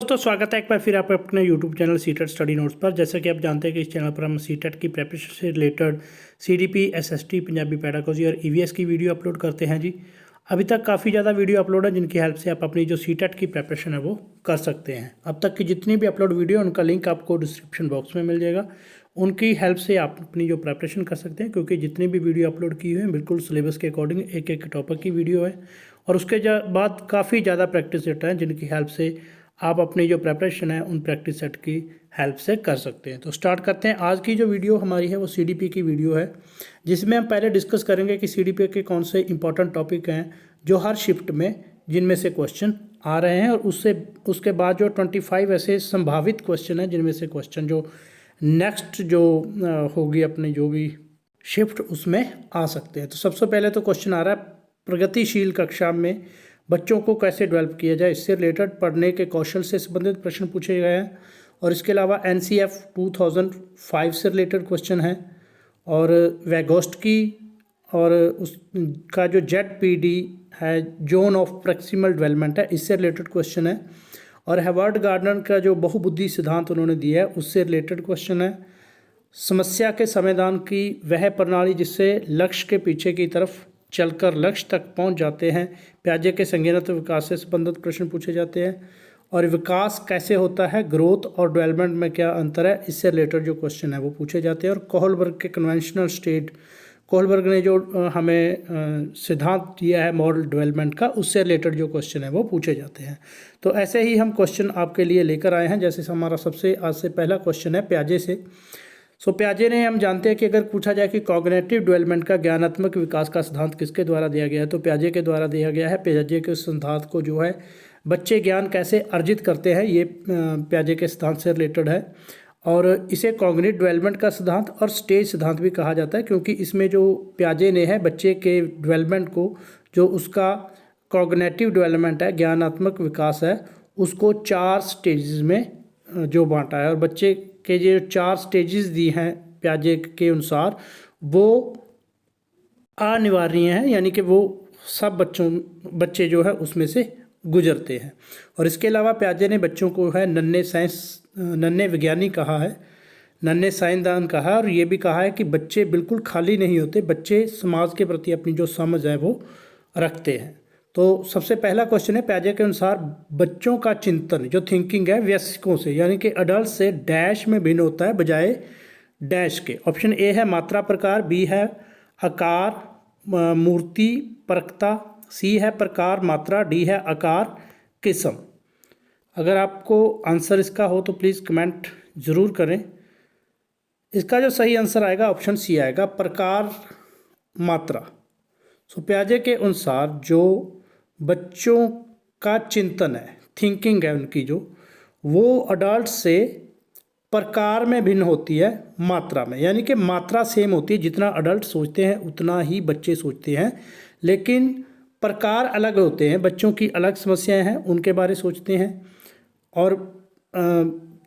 दोस्तों स्वागत है एक बार फिर आप अपने YouTube channel CTET study notes पर। जैसा कि आप जानते हैं कि इस चैनल पर हम सीटेट की प्रेपरेशन से related CDP, SST, Punjabi pedagogy और EVS की वीडियो अपलोड करते हैं जी। अभी तक काफ़ी ज़्यादा वीडियो अपलोड है जिनकी हेल्प से आप अपनी जो सीटेट की प्रेपरेशन है वो कर सकते हैं। अब तक की जितनी भी अपलोड वीडियो उनका लिंक आपको डिस्क्रिप्शन बॉक्स में मिल जाएगा। उनकी हेल्प से आप अपनी जो प्रेपरेशन कर सकते हैं, क्योंकि जितनी भी वीडियो अपलोड की हुई है बिल्कुल सिलेबस के अकॉर्डिंग एक एक टॉपिक की वीडियो है और उसके बाद काफ़ी ज़्यादा प्रैक्टिस सेट हैं जिनकी हेल्प से आप अपनी जो प्रेपरेशन है उन प्रैक्टिस सेट की हेल्प से कर सकते हैं। तो स्टार्ट करते हैं। आज की जो वीडियो हमारी है वो CDP की वीडियो है, जिसमें हम पहले डिस्कस करेंगे कि CDP के कौन से इंपॉर्टेंट टॉपिक हैं जो हर शिफ्ट में जिनमें से क्वेश्चन आ रहे हैं, और उसके बाद जो 25 ऐसे संभावित क्वेश्चन हैं जिनमें से क्वेश्चन जो नेक्स्ट जो होगी अपनी जो भी शिफ्ट उसमें आ सकते हैं। तो सबसे पहले तो क्वेश्चन आ रहा है, प्रगतिशील कक्षा में बच्चों को कैसे डेवलप किया जाए, इससे रिलेटेड पढ़ने के कौशल से संबंधित प्रश्न पूछे गए हैं। और इसके अलावा NCF 2005 से रिलेटेड क्वेश्चन है, और वैगोस्टकी और उसका जो ZPD है, जोन ऑफ प्रॉक्सिमल डेवलपमेंट है, इससे रिलेटेड क्वेश्चन है। और हार्वर्ड गार्डनर का जो बहुबुद्धि सिद्धांत उन्होंने दिया है उससे रिलेटेड क्वेश्चन है। समस्या के समाधान की वह प्रणाली जिससे लक्ष्य के पीछे की तरफ चलकर लक्ष्य तक पहुंच जाते हैं, प्याजे के संज्ञानात्मक विकास से संबंधित प्रश्न पूछे जाते हैं। और विकास कैसे होता है, ग्रोथ और डेवलपमेंट में क्या अंतर है, इससे रिलेटेड जो क्वेश्चन है वो पूछे जाते हैं। और कोहलबर्ग के कन्वेंशनल स्टेट, कोहलबर्ग ने जो हमें सिद्धांत दिया है मॉडल डेवलपमेंट का, उससे रिलेटेड जो क्वेश्चन है वो पूछे जाते हैं। तो ऐसे ही हम क्वेश्चन आपके लिए लेकर आए हैं। जैसे हमारा सबसे आज से पहला क्वेश्चन है प्याजे से। प्याजे ने, हम जानते हैं कि अगर पूछा जाए कि कॉग्निटिव डेवलपमेंट का ज्ञानात्मक विकास का सिद्धांत किसके द्वारा दिया गया है, तो प्याजे के द्वारा दिया गया है। प्याजे के सिद्धांत को जो है बच्चे ज्ञान कैसे अर्जित करते हैं, ये प्याजे के सिद्धांत से रिलेटेड है। और इसे कॉग्निटिव डेवलपमेंट का सिद्धांत और स्टेज सिद्धांत भी कहा जाता है, क्योंकि इसमें जो प्याजे ने है बच्चे के डेवलपमेंट को, जो उसका कॉग्निटिव डेवलपमेंट है, ज्ञानात्मक विकास है, उसको 4 स्टेजेस में जो बांटा है। और बच्चे के जो 4 स्टेजेस दी हैं प्याजे के अनुसार वो अनिवार्य हैं, यानी कि वो सब बच्चे जो है उसमें से गुजरते हैं। और इसके अलावा प्याजे ने बच्चों को है नन्हे विज्ञानी कहा है, नन्हे साइंसदान कहा है, और ये भी कहा है कि बच्चे बिल्कुल खाली नहीं होते, बच्चे समाज के प्रति अपनी जो समझ है वो रखते हैं। तो सबसे पहला क्वेश्चन है, प्याजे के अनुसार बच्चों का चिंतन जो थिंकिंग है वयस्कों से यानी कि अडल्ट से डैश में भिन्न होता है बजाय डैश के। ऑप्शन ए है मात्रा प्रकार, बी है आकार मूर्ति परकता, सी है प्रकार मात्रा, डी है आकार किस्म। अगर आपको आंसर इसका हो तो प्लीज़ कमेंट ज़रूर करें। इसका जो सही आंसर आएगा ऑप्शन सी आएगा, प्रकार मात्रा। प्याजे के अनुसार जो बच्चों का चिंतन है, थिंकिंग है उनकी जो, वो अडल्ट से प्रकार में भिन्न होती है मात्रा में, यानी कि मात्रा सेम होती है, जितना अडल्ट सोचते हैं उतना ही बच्चे सोचते हैं, लेकिन प्रकार अलग होते हैं। बच्चों की अलग समस्याएं हैं, उनके बारे सोचते हैं, और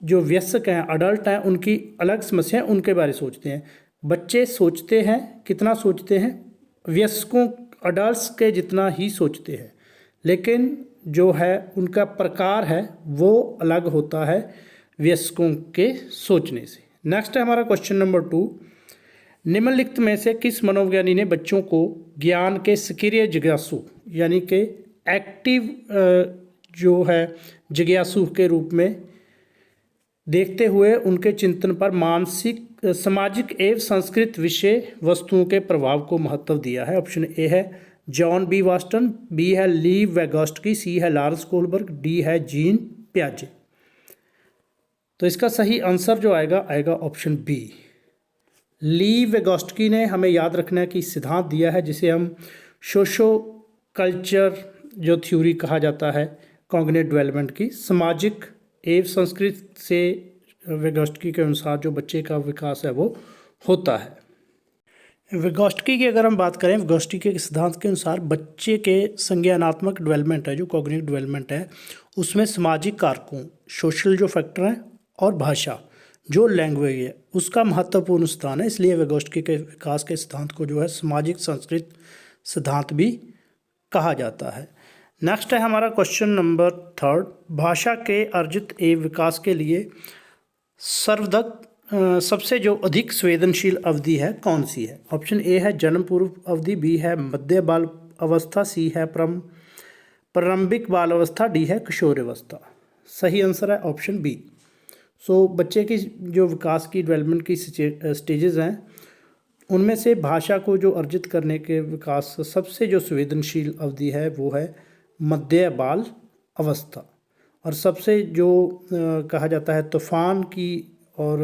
जो वयस्क हैं अडल्ट हैं उनकी अलग समस्याएं, उनके बारे सोचते हैं। बच्चे सोचते हैं, कितना सोचते हैं, वयस्कों अडल्ट्स के जितना ही सोचते हैं, लेकिन जो है उनका प्रकार है वो अलग होता है वयस्कों के सोचने से। नेक्स्ट है हमारा क्वेश्चन नंबर 2, निम्नलिखित में से किस मनोविज्ञानी ने बच्चों को ज्ञान के सक्रिय जिज्ञासु यानी कि एक्टिव जो है जिज्ञासु के रूप में देखते हुए उनके चिंतन पर मानसिक सामाजिक एवं संस्कृत विषय वस्तुओं के प्रभाव को महत्व दिया है। ऑप्शन ए है जॉन बी वास्टन, बी है ली वैगोस्टकी, सी है लॉरेंस कोहलबर्ग, डी है जीन प्याजे। तो इसका सही आंसर जो आएगा ऑप्शन बी, ली वैगोस्टकी ने। हमें याद रखना है कि सिद्धांत दिया है जिसे हम सोशो कल्चर जो थ्योरी कहा जाता है कॉग्निटिव डेवलपमेंट की, सामाजिक एवं संस्कृत से वैगोस्टकी के अनुसार जो बच्चे का विकास है वो होता है। वैगोस्टकी की अगर हम बात करें, वैगोस्टकी के सिद्धांत के अनुसार बच्चे के संज्ञानात्मक डेवलपमेंट है, जो कॉग्निटिव डेवलपमेंट है, उसमें सामाजिक कारकों, सोशल जो फैक्टर हैं, और भाषा जो लैंग्वेज है उसका महत्वपूर्ण स्थान है। इसलिए वैगोस्टकी के विकास के सिद्धांत को जो है सामाजिक संस्कृत सिद्धांत भी कहा जाता है। नेक्स्ट है हमारा क्वेश्चन नंबर 3। भाषा के अर्जित एवं विकास के लिए सबसे जो अधिक संवेदनशील अवधि है कौन सी है? ऑप्शन ए है जन्म पूर्व अवधि, बी है मध्य बाल अवस्था, सी है प्रारंभिक बाल अवस्था, डी है किशोरावस्था। सही आंसर है ऑप्शन बी। बच्चे की जो विकास की डेवलपमेंट की स्टेजेस हैं उनमें से भाषा को जो अर्जित करने के विकास सबसे जो संवेदनशील अवधि है वो है मध्य बाल अवस्था। और सबसे जो कहा जाता है तूफान की और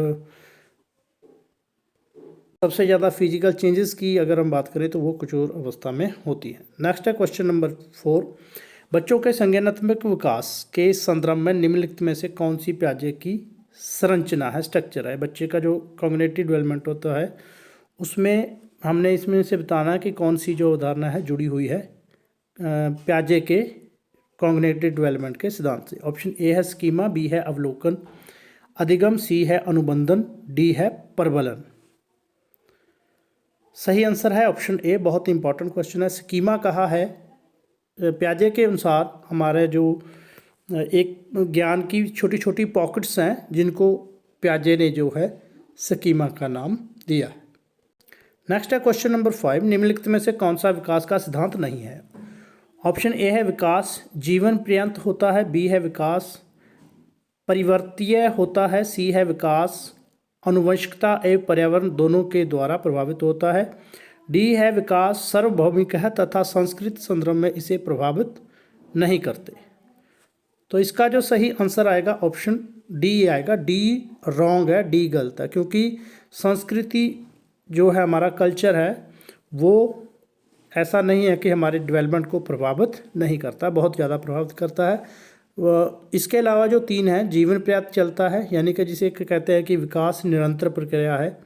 सबसे ज़्यादा फिजिकल चेंजेस की अगर हम बात करें तो वो किशोर अवस्था में होती है। नेक्स्ट है क्वेश्चन नंबर 4। बच्चों के संज्ञानात्मक विकास के संदर्भ में निम्नलिखित में से कौन सी प्याजे की संरचना है, स्ट्रक्चर है? बच्चे का जो कॉग्निटिव डेवलपमेंट होता है उसमें हमने इसमें से बताना है कि कौन सी जो अवधारणा है जुड़ी हुई है प्याजे के कॉग्निटिव डेवलपमेंट के सिद्धांत से। ऑप्शन ए है स्कीमा, बी है अवलोकन अधिगम, सी है अनुबंधन, डी है प्रबलन। सही आंसर है ऑप्शन ए। बहुत ही इंपॉर्टेंट क्वेश्चन है। स्कीमा कहा है प्याजे के अनुसार हमारे जो एक ज्ञान की छोटी छोटी पॉकेट्स हैं जिनको प्याजे ने जो है स्कीमा का नाम दिया है। नेक्स्ट है क्वेश्चन नंबर 5। निम्नलिखित में से कौन सा विकास का सिद्धांत नहीं है? ऑप्शन ए है विकास जीवन पर्यंत होता है, बी है विकास परिवर्तीय होता है, सी है विकास आनुवंशिकता एवं पर्यावरण दोनों के द्वारा प्रभावित होता है, डी है विकास सार्वभौमिक है तथा संस्कृत संदर्भ में इसे प्रभावित नहीं करते। तो इसका जो सही आंसर आएगा ऑप्शन डी आएगा। डी रॉन्ग है, डी गलत है, क्योंकि संस्कृति जो है हमारा कल्चर है वो ऐसा नहीं है कि हमारे डेवलपमेंट को प्रभावित नहीं करता, बहुत ज़्यादा प्रभावित करता है। इसके अलावा जो 3 है जीवन पर्यंत चलता है, यानी कि जिसे कहते हैं कि विकास निरंतर प्रक्रिया है,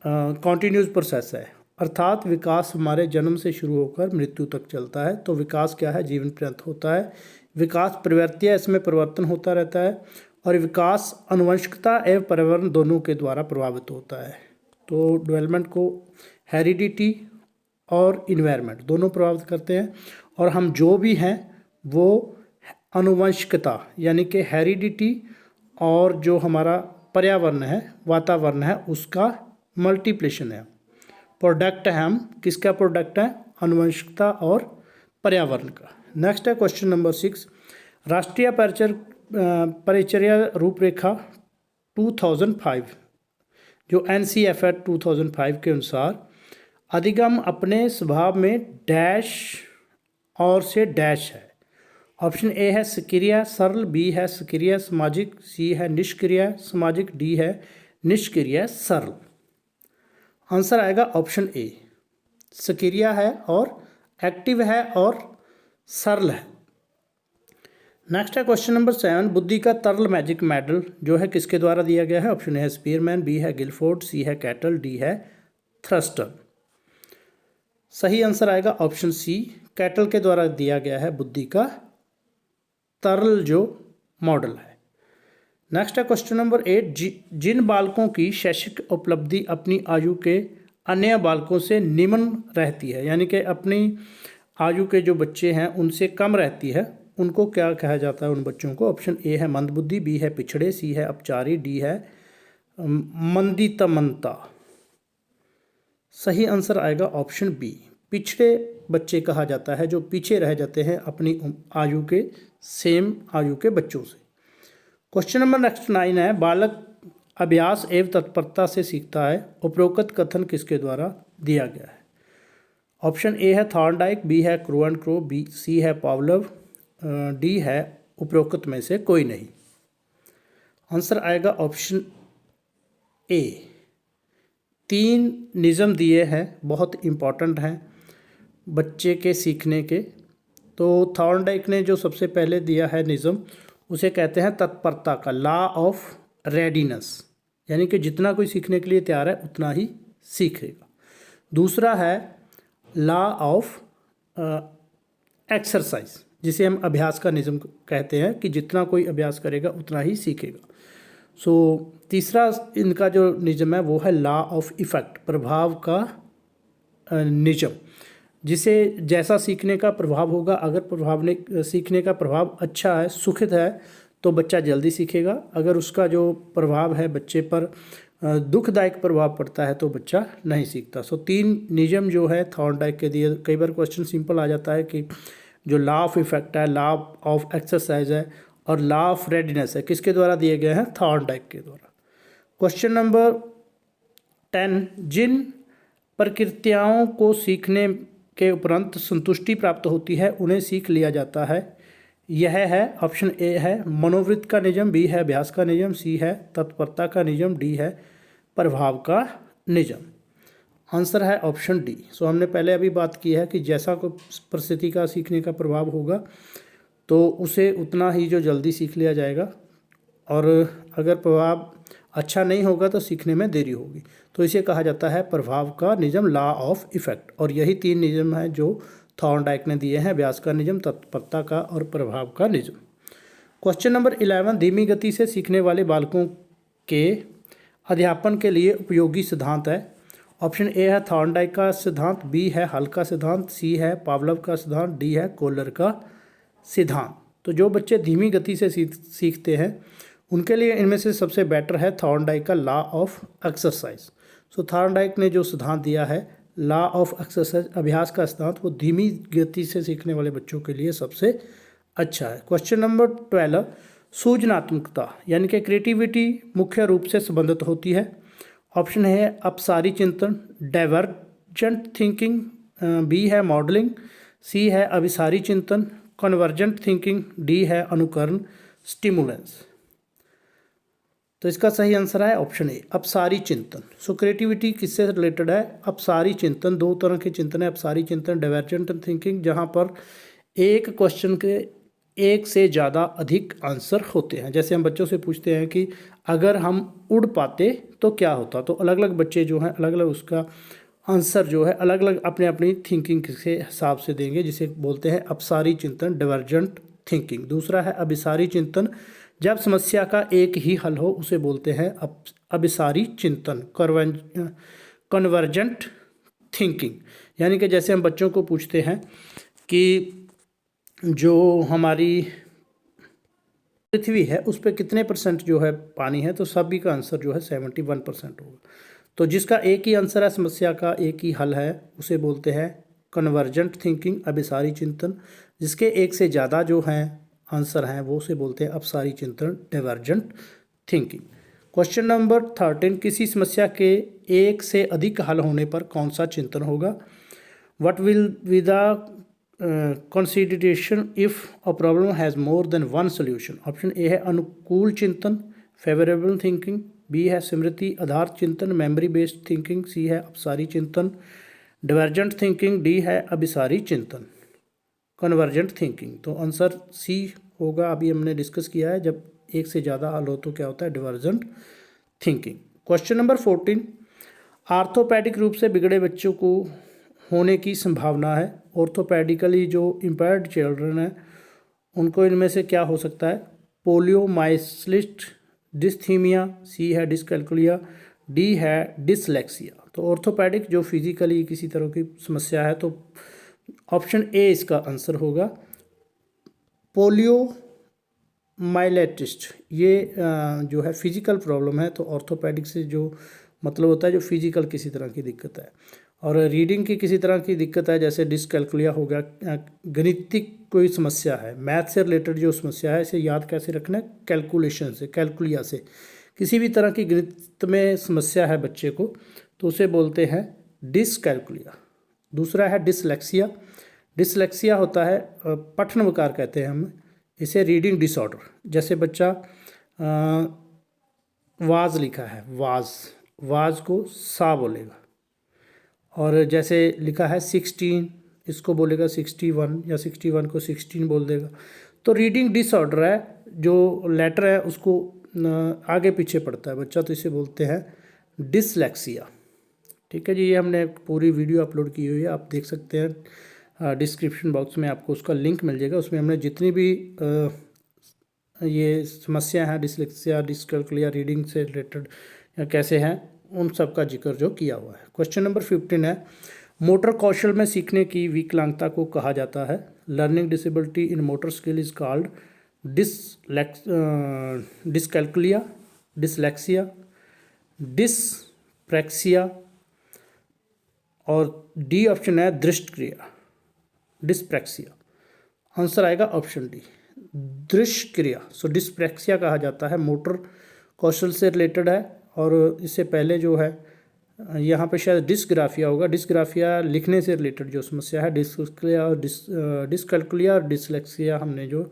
कॉन्टीन्यूस प्रोसेस है, अर्थात विकास हमारे जन्म से शुरू होकर मृत्यु तक चलता है। तो विकास क्या है? जीवन पर्यंत होता है। विकास परिवर्तीय, इसमें परिवर्तन होता रहता है। और विकास आनुवंशिकता एवं पर्यावरण दोनों के द्वारा प्रभावित होता है। तो डेवलपमेंट को हेरिडिटी और इन्वायरमेंट दोनों प्रभावित करते हैं। और हम जो भी हैं वो आनुवंशिकता यानी कि हेरिडिटी और जो हमारा पर्यावरण है, वातावरण है, उसका मल्टीप्लिकेशन है, प्रोडक्ट है। हम किसका प्रोडक्ट है? आनुवंशिकता और पर्यावरण का। नेक्स्ट है क्वेश्चन नंबर 6। राष्ट्रीय परिचर्या रूपरेखा 2005 जो NCFR 2005 के अनुसार अधिगम अपने स्वभाव में डैश और से डैश है। ऑप्शन ए है सक्रिय सरल, बी है सक्रिय सामाजिक, सी है निष्क्रिय सामाजिक, डी है निष्क्रिय सरल। आंसर आएगा ऑप्शन ए। सक्रिय है और एक्टिव है और सरल है। नेक्स्ट है क्वेश्चन नंबर 7। बुद्धि का तरल मैजिक मेडल जो है किसके द्वारा दिया गया है? ऑप्शन ए है स्पीयरमैन, बी है गिलफोर्ड, सी है कैटल, डी है थ्रस्टन। सही आंसर आएगा ऑप्शन सी, कैटल के द्वारा दिया गया है बुद्धि का तरल जो मॉडल है। नेक्स्ट है क्वेश्चन नंबर 8। जिन बालकों की शैक्षिक उपलब्धि अपनी आयु के अन्य बालकों से निम्न रहती है, यानी कि अपनी आयु के जो बच्चे हैं उनसे कम रहती है, उनको क्या कहा जाता है उन बच्चों को? ऑप्शन ए है मंदबुद्धि, बी है पिछड़े, सी है अपचारी, डी है मंदितमंता। सही आंसर आएगा ऑप्शन बी। पिछड़े बच्चे कहा जाता है जो पीछे रह जाते हैं अपनी आयु के सेम आयु के बच्चों से। क्वेश्चन नंबर नेक्स्ट 9 है। बालक अभ्यास एवं तत्परता से सीखता है, उपरोक्त कथन किसके द्वारा दिया गया है? ऑप्शन ए है थॉर्नडाइक, बी है Crow and Crow, B C है पावलोव, डी है उपरोक्त में से कोई नहीं। आंसर आएगा ऑप्शन ए। 3 निज़म दिए हैं, बहुत इम्पॉर्टेंट हैं बच्चे के सीखने के। तो थॉर्नडाइक ने जो सबसे पहले दिया है निज़म, उसे कहते हैं तत्परता का, लॉ ऑफ रेडीनेस, यानी कि जितना कोई सीखने के लिए तैयार है उतना ही सीखेगा। दूसरा है लॉ ऑफ एक्सरसाइज, जिसे हम अभ्यास का निज़म कहते हैं कि जितना कोई अभ्यास करेगा उतना ही सीखेगा। तीसरा इनका जो निज़म है वो है लॉ ऑफ इफ़ेक्ट, प्रभाव का निज़म, जिसे जैसा सीखने का प्रभाव होगा, अगर सीखने का प्रभाव अच्छा है, सुखद है, तो बच्चा जल्दी सीखेगा। अगर उसका जो प्रभाव है बच्चे पर दुखदायक प्रभाव पड़ता है तो बच्चा नहीं सीखता। सो 3 नियम जो है थॉर्नडाइक के दिए। कई बार क्वेश्चन सिंपल आ जाता है कि जो लॉ ऑफ इफेक्ट है, लॉ ऑफ एक्सरसाइज है और लॉ ऑफ रेडीनेस है, किसके द्वारा दिए गए हैं? थॉर्नडाइक के द्वारा। क्वेश्चन नंबर 10, जिन प्रक्रियाओं को सीखने के उपरांत संतुष्टि प्राप्त होती है उन्हें सीख लिया जाता है। यह है, ऑप्शन ए है मनोवृत्त का नियम, बी है अभ्यास का नियम, सी है तत्परता का नियम, डी है प्रभाव का नियम। आंसर है ऑप्शन डी। सो हमने पहले अभी बात की है कि जैसा कोई परिस्थिति का सीखने का प्रभाव होगा तो उसे उतना ही जो जल्दी सीख लिया जाएगा, और अगर प्रभाव अच्छा नहीं होगा तो सीखने में देरी होगी। तो इसे कहा जाता है प्रभाव का नियम, लॉ ऑफ इफेक्ट। और यही 3 नियम हैं जो थॉर्नडाइक ने दिए हैं, अभ्यास का नियम, तत्परता का और प्रभाव का नियम। क्वेश्चन नंबर 11, धीमी गति से सीखने वाले बालकों के अध्यापन के लिए उपयोगी सिद्धांत है। ऑप्शन ए है थॉर्नडाइक का सिद्धांत, बी है हल का सिद्धांत, सी है पावलोव का सिद्धांत, डी है कोहलर का सिद्धांत। तो जो बच्चे धीमी गति से सीखते हैं उनके लिए इनमें से सबसे बेटर है थॉर्नडाइक का law of exercise. So Thorndike ने जो सिद्धांत दिया है लॉ ऑफ एक्सरसाइज, अभ्यास का सिद्धांत, वो धीमी गति से सीखने वाले बच्चों के लिए सबसे अच्छा है। क्वेश्चन नंबर 12, सृजनात्मकता यानी कि क्रिएटिविटी मुख्य रूप से संबंधित होती है। ऑप्शन है अपसारी चिंतन, डाइवर्जेंट थिंकिंग, बी है मॉडलिंग, सी है अभिसारी चिंतन, कन्वर्जेंट थिंकिंग, डी है अनुकरण, स्टिमुलेंस। तो इसका सही आंसर है ऑप्शन ए, अपसारी चिंतन। सो क्रिएटिविटी किससे रिलेटेड है? अपसारी चिंतन। 2 तरह के चिंतन है, अपसारी चिंतन, डाइवर्जेंट थिंकिंग, जहाँ पर एक क्वेश्चन के एक से ज़्यादा अधिक आंसर होते हैं। जैसे हम बच्चों से पूछते हैं कि अगर हम उड़ पाते तो क्या होता, तो अलग अलग बच्चे जो हैं अलग अलग उसका आंसर जो है अलग अलग अपने अपनी थिंकिंग के हिसाब से देंगे, जिसे बोलते हैं अपसारी चिंतन, डाइवर्जेंट थिंकिंग। दूसरा है अभिसारी चिंतन, जब समस्या का एक ही हल हो उसे बोलते हैं अभिसारी चिंतन, कन्वर्जेंट थिंकिंग। यानी कि जैसे हम बच्चों को पूछते हैं कि जो हमारी पृथ्वी है उस पर कितने % जो है पानी है, तो सभी का आंसर जो है 71% होगा। तो जिसका एक ही आंसर है, समस्या का एक ही हल है, उसे बोलते हैं कन्वर्जेंट थिंकिंग, अभिसारी चिंतन। जिसके एक से ज़्यादा जो हैं आंसर हैं वो उसे बोलते हैं अपसारी चिंतन, डाइवर्जेंट थिंकिंग। क्वेश्चन नंबर 13, किसी समस्या के एक से अधिक हल होने पर कौन सा चिंतन होगा? What will be the consideration if a problem has more than one solution? Option A है अनुकूल चिंतन, फेवरेबल थिंकिंग, बी है स्मृति आधार चिंतन, मेमोरी बेस्ड थिंकिंग, सी है अपसारी चिंतन, डाइवर्जेंट थिंकिंग, डी है अभिसारी चिंतन, कन्वर्जेंट थिंकिंग। तो आंसर सी होगा। अभी हमने डिस्कस किया है, जब एक से ज़्यादा हल हो तो क्या होता है? Divergent thinking. Question number 14, orthopaedic रूप से बिगड़े बच्चों को होने की संभावना है। ऑर्थोपेडिकली जो इम्पेयर्ड चिल्ड्रन है उनको इनमें से क्या हो सकता है? पोलियोमाइलिटिस, डिस्थीमिया, सी है डिसकैल्कुलिया, डी है डिसलेक्सिया। तो ऑर्थोपेडिक जो फिजिकली किसी तरह की समस्या है, तो ऑप्शन ए इसका आंसर होगा। पोलियोमाइलिटिस ये जो है फिजिकल प्रॉब्लम है, तो ऑर्थोपेडिक से जो मतलब होता है जो फिजिकल किसी तरह की दिक्कत है। और रीडिंग की किसी तरह की दिक्कत है, जैसे डिसकैल्कुलिया हो गया, गणितिक कोई समस्या है, मैथ से रिलेटेड जो समस्या है, इसे याद कैसे रखना है? कैलकुलेशन से, कैलकुलिया से। किसी भी तरह की गणित में समस्या है बच्चे को तो उसे बोलते हैं डिसकैल्कुलिया। दूसरा है डिसलेक्सिया। डिसलेक्सिया होता है पठन विकार कहते हैं हम इसे, रीडिंग डिसऑर्डर। जैसे बच्चा वाज लिखा है, वाज को सा बोलेगा, और जैसे लिखा है 16 इसको बोलेगा 61, या 61 को 16 बोल देगा। तो रीडिंग डिसऑर्डर है, जो लेटर है उसको आगे पीछे पढ़ता है बच्चा, तो इसे बोलते हैं डिसलेक्सिया। ठीक है जी, ये हमने पूरी वीडियो अपलोड की हुई है, आप देख सकते हैं। डिस्क्रिप्शन बॉक्स में आपको उसका लिंक मिल जाएगा, उसमें हमने जितनी भी ये समस्या है डिसलेक्सिया, डिसकैल्कुलिया, रीडिंग से रिलेटेड या कैसे हैं, उन सब का जिक्र जो किया हुआ है। क्वेश्चन नंबर 15 है, मोटर कौशल में सीखने की विकलांगता को कहा जाता है, learning disability in motor skill is called dyscalculia, dyslexia, dyspraxia, और डी ऑप्शन है दृष्टक्रिया, डिसप्रैक्सिया। आंसर आएगा ऑप्शन डी, दृश्यक्रिया। सो डिसप्रैक्सिया कहा जाता है, मोटर कौशल से रिलेटेड है। और इससे पहले जो है यहाँ पे शायद डिस्ग्राफिया होगा, डिस्ग्राफिया लिखने से रिलेटेड जो समस्या है, डिस्क्रिया और डिसकैल्कुलिया और डिसलेक्सिया हमने जो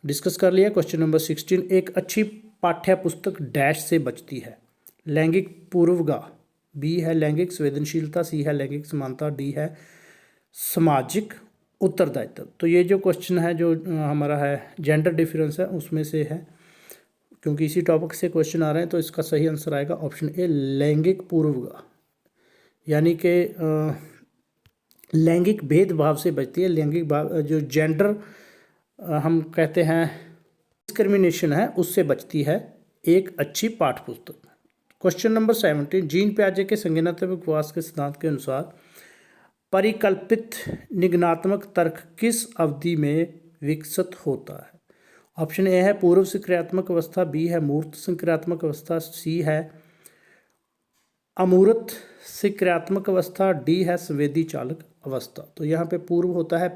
डिस्कस कर लिया। क्वेश्चन नंबर 16, एक अच्छी पाठ्य पुस्तक डैश से बचती है, लैंगिक पूर्वगा, बी है लैंगिक संवेदनशीलता, सी है लैंगिक समानता, डी है सामाजिक उत्तरदायित्व। तो ये जो क्वेश्चन है जो हमारा है जेंडर डिफरेंस है उसमें से है, क्योंकि इसी टॉपिक से क्वेश्चन आ रहे हैं, तो इसका सही आंसर आएगा ऑप्शन ए लैंगिक पूर्वगा, यानी कि लैंगिक भेदभाव से बचती है। लैंगिक भाव जो जेंडर हम कहते हैं डिस्क्रिमिनेशन है उससे बचती है एक अच्छी पाठ्य पुस्तक। क्वेश्चन नंबर 17, जीन पियाजे के संज्ञानात्मक विकास के सिद्धांत के अनुसार परिकल्पित निगमनात्मक तर्क किस अवधि में विकसित होता है? ऑप्शन ए है पूर्व सक्रियात्मक अवस्था, बी है मूर्त सक्रियात्मक अवस्था, सी है अमूर्त सक्रियात्मक अवस्था, डी है संवेदी चालक अवस्था। तो यहाँ पे पूर्व होता है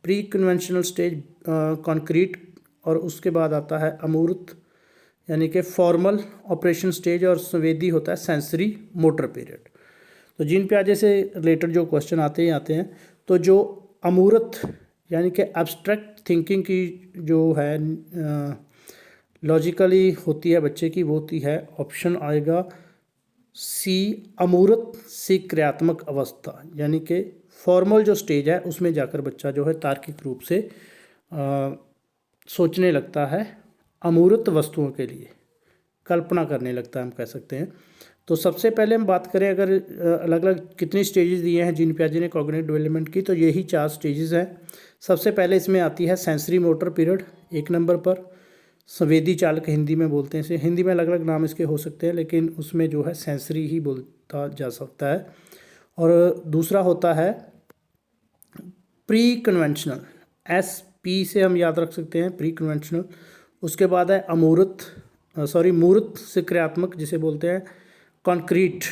प्री कन्वेंशनल स्टेज कॉन्क्रीट, और उसके बाद आता है अमूर्त यानी कि फॉर्मल ऑपरेशन स्टेज, और संवेदी होता है सेंसरी मोटर पीरियड। तो जीन पियाजे से रिलेटेड जो क्वेश्चन आते हैं, तो जो अमूर्त यानी कि एब्स्ट्रैक्ट थिंकिंग की जो है लॉजिकली होती है बच्चे की, वो होती है ऑप्शन आएगा सी अमूर्त सक्रियात्मक अवस्था, यानी कि फॉर्मल जो स्टेज है उसमें जाकर बच्चा जो है तार्किक रूप से सोचने लगता है, अमूर्त वस्तुओं के लिए कल्पना करने लगता है, हम कह सकते हैं। तो सबसे पहले हम बात करें अगर अलग अलग कितनी स्टेजेस दिए हैं जीन पियाजे ने कॉग्निटिव डेवलपमेंट की, तो यही 4 स्टेजेस हैं। सबसे पहले इसमें आती है सेंसरी मोटर पीरियड 1 नंबर पर, संवेदी चालक हिंदी में बोलते हैं इसे, हिंदी में अलग अलग नाम इसके हो सकते हैं लेकिन उसमें जो है सेंसरी ही बोलता जा सकता है। और दूसरा होता है प्री कन्वेंशनल, SP से हम याद रख सकते हैं, प्री कन्वेंशनल। उसके बाद है मूर्त सक्रियात्मक जिसे बोलते हैं कॉन्क्रीट।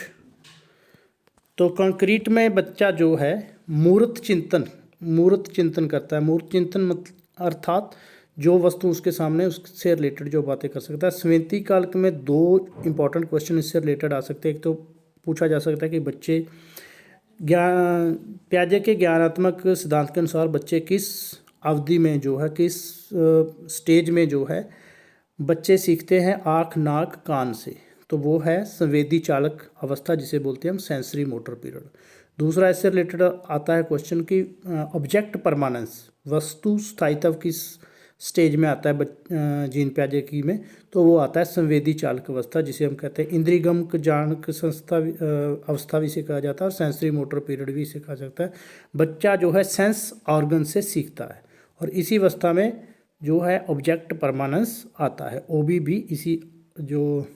तो कॉन्क्रीट में बच्चा जो है मूर्त चिंतन करता है। मूर्त चिंतन अर्थात जो वस्तु उसके सामने उससे रिलेटेड जो बातें कर सकता है। संवेदी काल में 2 इंपॉर्टेंट क्वेश्चन इससे रिलेटेड आ सकते हैं। एक तो पूछा जा सकता है कि बच्चे पियाजे के ज्ञानात्मक सिद्धांत के अनुसार बच्चे किस अवधि में जो है, किस स्टेज में जो है बच्चे सीखते हैं आँख नाक कान से, तो वो है संवेदी चालक अवस्था जिसे बोलते हैं हम सेंसरी मोटर पीरियड। दूसरा इससे रिलेटेड आता है क्वेश्चन की ऑब्जेक्ट परमानेंस, वस्तु स्थायित्व किस स्टेज में आता है जीन पियाजे की में, तो वो आता है संवेदी चालक अवस्था जिसे हम कहते हैं इंद्रियगम जानक संस्था अवस्था भी इसे कहा जाता है, और सेंसरी मोटर पीरियड भी इसे कहा जाता है। बच्चा जो है सेंस ऑर्गन से सीखता है और इसी अवस्था में जो है ऑब्जेक्ट परमानेंस आता है, OB भी इसी जो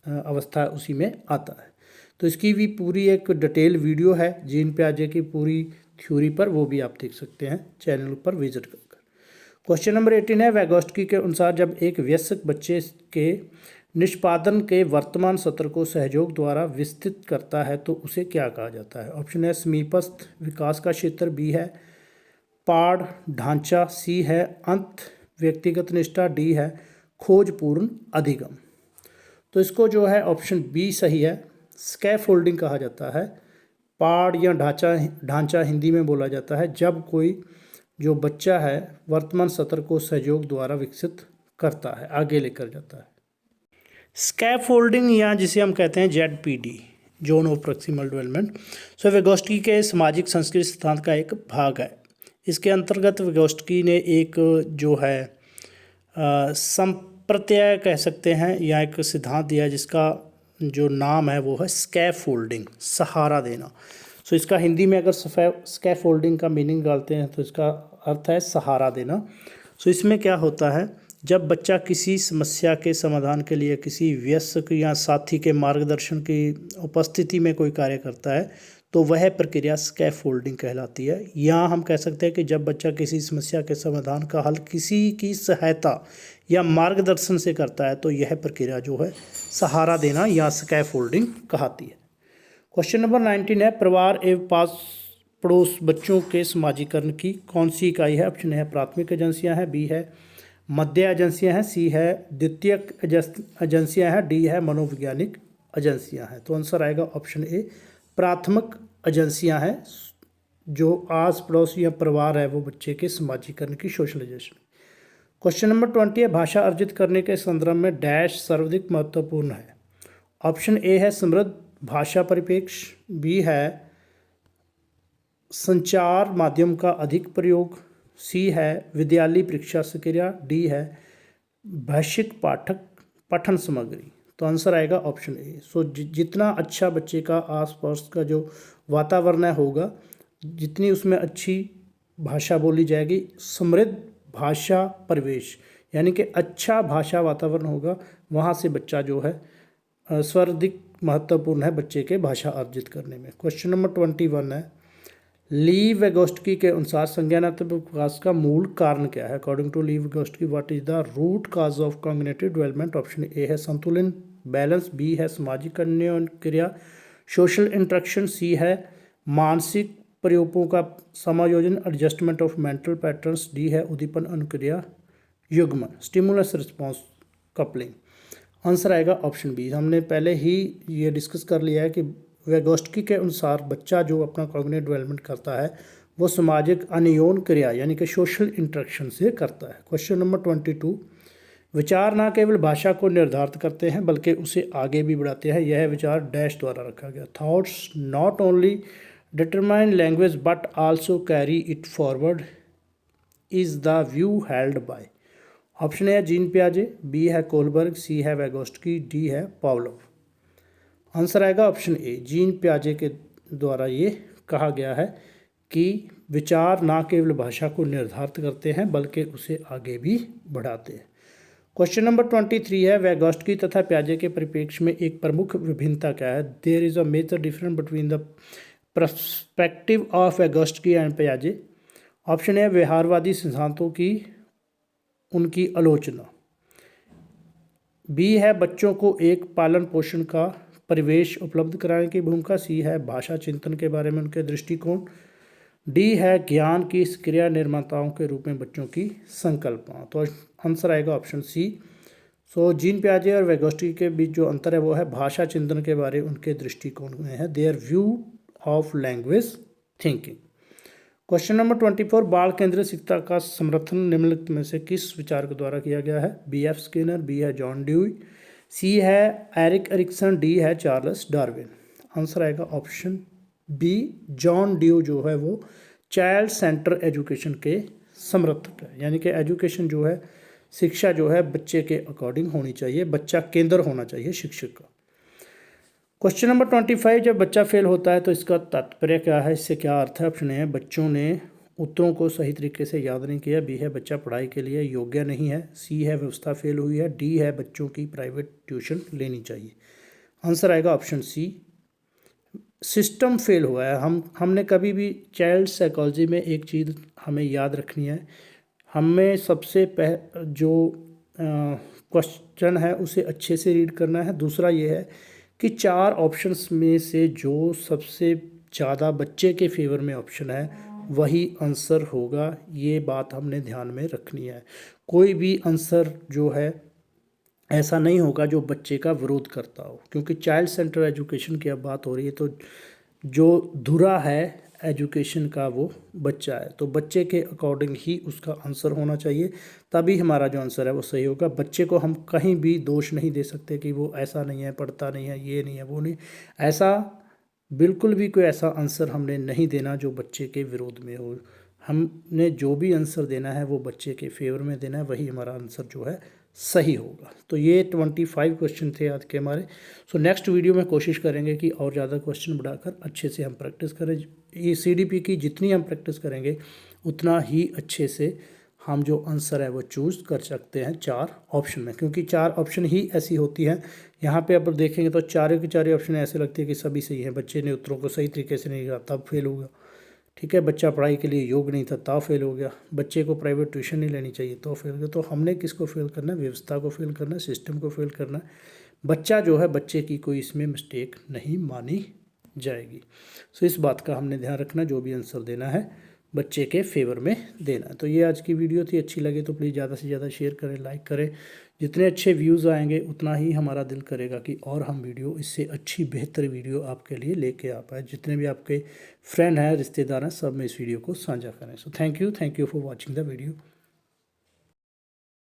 अवस्था है उसी में आता है। तो इसकी भी पूरी एक डिटेल वीडियो है जीन पियाजे की पूरी थ्योरी पर, वो भी आप देख सकते हैं चैनल पर विजिट कर। क्वेश्चन नंबर 18 है, वैगोस्की के अनुसार जब एक वयस्क बच्चे के निष्पादन के वर्तमान सत्र को सहयोग द्वारा विस्तृत करता है तो उसे क्या कहा जाता है? ऑप्शन है समीपस्थ विकास का क्षेत्र, बी है पाड़ ढांचा, सी है अंत व्यक्तिगत निष्ठा, डी है खोजपूर्ण अधिगम। तो इसको जो है ऑप्शन बी सही है, स्कैफोल्डिंग कहा जाता है। पाड़ या ढांचा हिंदी में बोला जाता है जब कोई जो बच्चा है वर्तमान सत्र को सहयोग द्वारा विकसित करता है, आगे लेकर जाता है। स्कैफोल्डिंग या जिसे हम कहते हैं ZPD, zone of proximal development, so Vygotsky के सामाजिक संस्कृति सिद्धांत का एक भाग है। इसके अंतर्गत वेगोस्की ने एक जो है संप्रत्यय कह सकते हैं या एक सिद्धांत दिया जिसका जो नाम है वो है स्कैफोल्डिंग, सहारा देना। सो इसका हिंदी में अगर स्कैफोल्डिंग का मीनिंग डालते हैं तो इसका अर्थ है सहारा देना। सो इसमें क्या होता है, जब बच्चा किसी समस्या के समाधान के लिए किसी वयस्क या साथी के मार्गदर्शन की उपस्थिति में कोई कार्य करता है तो वह प्रक्रिया स्कैफोल्डिंग कहलाती है। यहाँ हम कह सकते हैं कि जब बच्चा किसी समस्या के समाधान का हल किसी की सहायता या मार्गदर्शन से करता है तो यह प्रक्रिया जो है सहारा देना या स्कैफोल्डिंग कहलाती है। क्वेश्चन नंबर 19 है, परिवार एवं पास पड़ोस बच्चों के समाजीकरण की कौन सी इकाई है? ऑप्शन है प्राथमिक एजेंसियां हैं, बी है मध्य एजेंसियां हैं, सी है द्वितीयक एजेंसियां हैं, डी है मनोवैज्ञानिक एजेंसियां हैं। तो आंसर आएगा ऑप्शन ए प्राथमिक एजेंसियां हैं, जो आस पड़ोस या परिवार है वो बच्चे के समाजीकरण की सोशलाइजेशन। क्वेश्चन नंबर 20 है, भाषा अर्जित करने के संदर्भ में डैश सर्वाधिक महत्वपूर्ण है? ऑप्शन ए है समृद्ध भाषा परिप्रेक्ष्य, बी है संचार माध्यम का अधिक प्रयोग, सी है विद्यालय परीक्षा प्रक्रिया, डी है भाषिक पाठक पठन सामग्री। तो आंसर आएगा ऑप्शन ए। सो जितना अच्छा बच्चे का आसपास का जो वातावरण होगा, जितनी उसमें अच्छी भाषा बोली जाएगी, समृद्ध भाषा परिवेश यानी कि अच्छा भाषा वातावरण होगा, वहाँ से बच्चा जो है सर्वाधिक महत्वपूर्ण है बच्चे के भाषा अर्जित करने में। क्वेश्चन नंबर 21 है, ली वेगोस्की के अनुसार संज्ञानात्मक विकास का मूल कारण क्या है? According to Lev Vygotsky what is the root cause of cognitive development? Option A है संतुलन बैलेंस, बी है सामाजिक क्रिया सोशल इंटरेक्शन, सी है मानसिक प्रयोगों का समायोजन adjustment of mental patterns, D है उद्दीपन अनुक्रिया युग्मन स्टिमुलस रिस्पॉन्स कपलिंग। आंसर आएगा ऑप्शन बी। हमने पहले ही ये डिस्कस कर लिया है कि वेगोस्की के अनुसार बच्चा जो अपना कॉग्निटिव डेवलपमेंट करता है वो सामाजिक अन्योन क्रिया यानी कि सोशल इंटरेक्शन से करता है। क्वेश्चन नंबर 22, विचार न केवल भाषा को निर्धारित करते हैं बल्कि उसे आगे भी बढ़ाते हैं, यह विचार डैश द्वारा रखा गया। Thoughts not only determine language but also carry it forward is the view held by. Option A Jean पियाजे, बी है कोलबर्ग, सी है वेगोस्की, डी है पावलोव। आंसर आएगा ऑप्शन ए जीन पियाजे के द्वारा ये कहा गया है कि विचार ना केवल भाषा को निर्धारित करते हैं बल्कि उसे आगे भी बढ़ाते हैं। क्वेश्चन नंबर 23 है, वेगोस्की तथा पियाजे के परिप्रेक्ष्य में एक प्रमुख विभिन्नता क्या है? There is a major difference between the perspective of Vygotsky and पियाजे। ऑप्शन ए व्यवहारवादी सिद्धांतों की उनकी आलोचना, बी है बच्चों को एक पालन पोषण का परिवेश उपलब्ध कराने की भूमिका, सी है भाषा चिंतन के बारे में उनके दृष्टिकोण, डी है ज्ञान की क्रिया निर्माताओं के रूप में बच्चों की संकल्पना। तो आंसर आएगा ऑप्शन सी। सो जीन पियाजे और वेगोस्की के बीच जो अंतर है वो है भाषा चिंतन के बारे में उनके दृष्टिकोण में है, there view of language thinking. Question number 24, बाल केंद्रित शिक्षा का समर्थन निम्नलिखित में से किस विचार के द्वारा किया गया है? बी एफ स्किनर, बी है जॉन ड्यूई, सी है एरिक एरिक्सन, डी है चार्ल्स डार्विन। आंसर आएगा ऑप्शन बी जॉन ड्यू जो है वो चाइल्ड सेंटर एजुकेशन के समर्थक है, यानी कि एजुकेशन जो है शिक्षा जो है बच्चे के अकॉर्डिंग होनी चाहिए, बच्चा केंद्र होना चाहिए शिक्षक का। क्वेश्चन नंबर 25, जब बच्चा फेल होता है तो इसका तात्पर्य क्या है, इससे क्या अर्थ है? ऑप्शन है बच्चों ने उत्तरों को सही तरीके से याद नहीं किया, बी है बच्चा पढ़ाई के लिए योग्य नहीं है, सी है व्यवस्था फेल हुई है, डी है बच्चों की प्राइवेट ट्यूशन लेनी चाहिए। आंसर आएगा ऑप्शन सी सिस्टम फेल हुआ है। हमने कभी भी चाइल्ड साइकोलॉजी में एक चीज़ हमें याद रखनी है, हमें सबसे जो क्वेश्चन है उसे अच्छे से रीड करना है। दूसरा ये है कि 4 ऑप्शंस में से जो सबसे ज़्यादा बच्चे के फेवर में ऑप्शन है वही आंसर होगा, ये बात हमने ध्यान में रखनी है। कोई भी आंसर जो है ऐसा नहीं होगा जो बच्चे का विरोध करता हो, क्योंकि चाइल्ड सेंटर एजुकेशन की अब बात हो रही है तो जो धुरा है एजुकेशन का वो बच्चा है, तो बच्चे के अकॉर्डिंग ही उसका आंसर होना चाहिए, तभी हमारा जो आंसर है वो सही होगा। बच्चे को हम कहीं भी दोष नहीं दे सकते कि वो ऐसा नहीं है, पढ़ता नहीं है, ये नहीं है, वो नहीं, ऐसा बिल्कुल भी कोई ऐसा आंसर हमने नहीं देना जो बच्चे के विरोध में हो। हमने जो भी आंसर देना है वो बच्चे के फेवर में देना है, वही हमारा आंसर जो है सही होगा। तो ये 25 क्वेश्चन थे आज के हमारे। सो नेक्स्ट वीडियो में कोशिश करेंगे कि और ज़्यादा क्वेश्चन बढ़ाकर अच्छे से हम प्रैक्टिस करें। ये CDP की जितनी हम प्रैक्टिस करेंगे उतना ही अच्छे से हम जो आंसर है वो चूज़ कर सकते हैं 4 ऑप्शन में, क्योंकि 4 ऑप्शन ही ऐसी होती हैं। यहाँ पे आप देखेंगे तो चारों के चारों ऑप्शन ऐसे लगते हैं कि सभी सही हैं। बच्चे ने उत्तरों को सही तरीके से नहीं किया तब फेल हो गया, ठीक है। बच्चा पढ़ाई के लिए योग्य नहीं था तब फेल हो गया। बच्चे को प्राइवेट ट्यूशन नहीं लेनी चाहिए तो फेल हो गया। तो हमने किसको फेल करना है? व्यवस्था को फेल करना है, सिस्टम को फेल करना है। बच्चा जो है, बच्चे की कोई इसमें मिस्टेक नहीं मानी जाएगी। सो इस बात का हमने ध्यान रखना, जो भी आंसर देना है बच्चे के फेवर में देना। तो ये आज की वीडियो थी। अच्छी लगे तो प्लीज़ ज़्यादा से ज़्यादा शेयर करें, लाइक करें। जितने अच्छे व्यूज़ आएंगे उतना ही हमारा दिल करेगा कि और हम वीडियो, इससे अच्छी बेहतर वीडियो आपके लिए लेके आ पाए। जितने भी आपके फ्रेंड हैं, रिश्तेदार हैं, सब में इस वीडियो को साझा करें। So thank you for watching the video.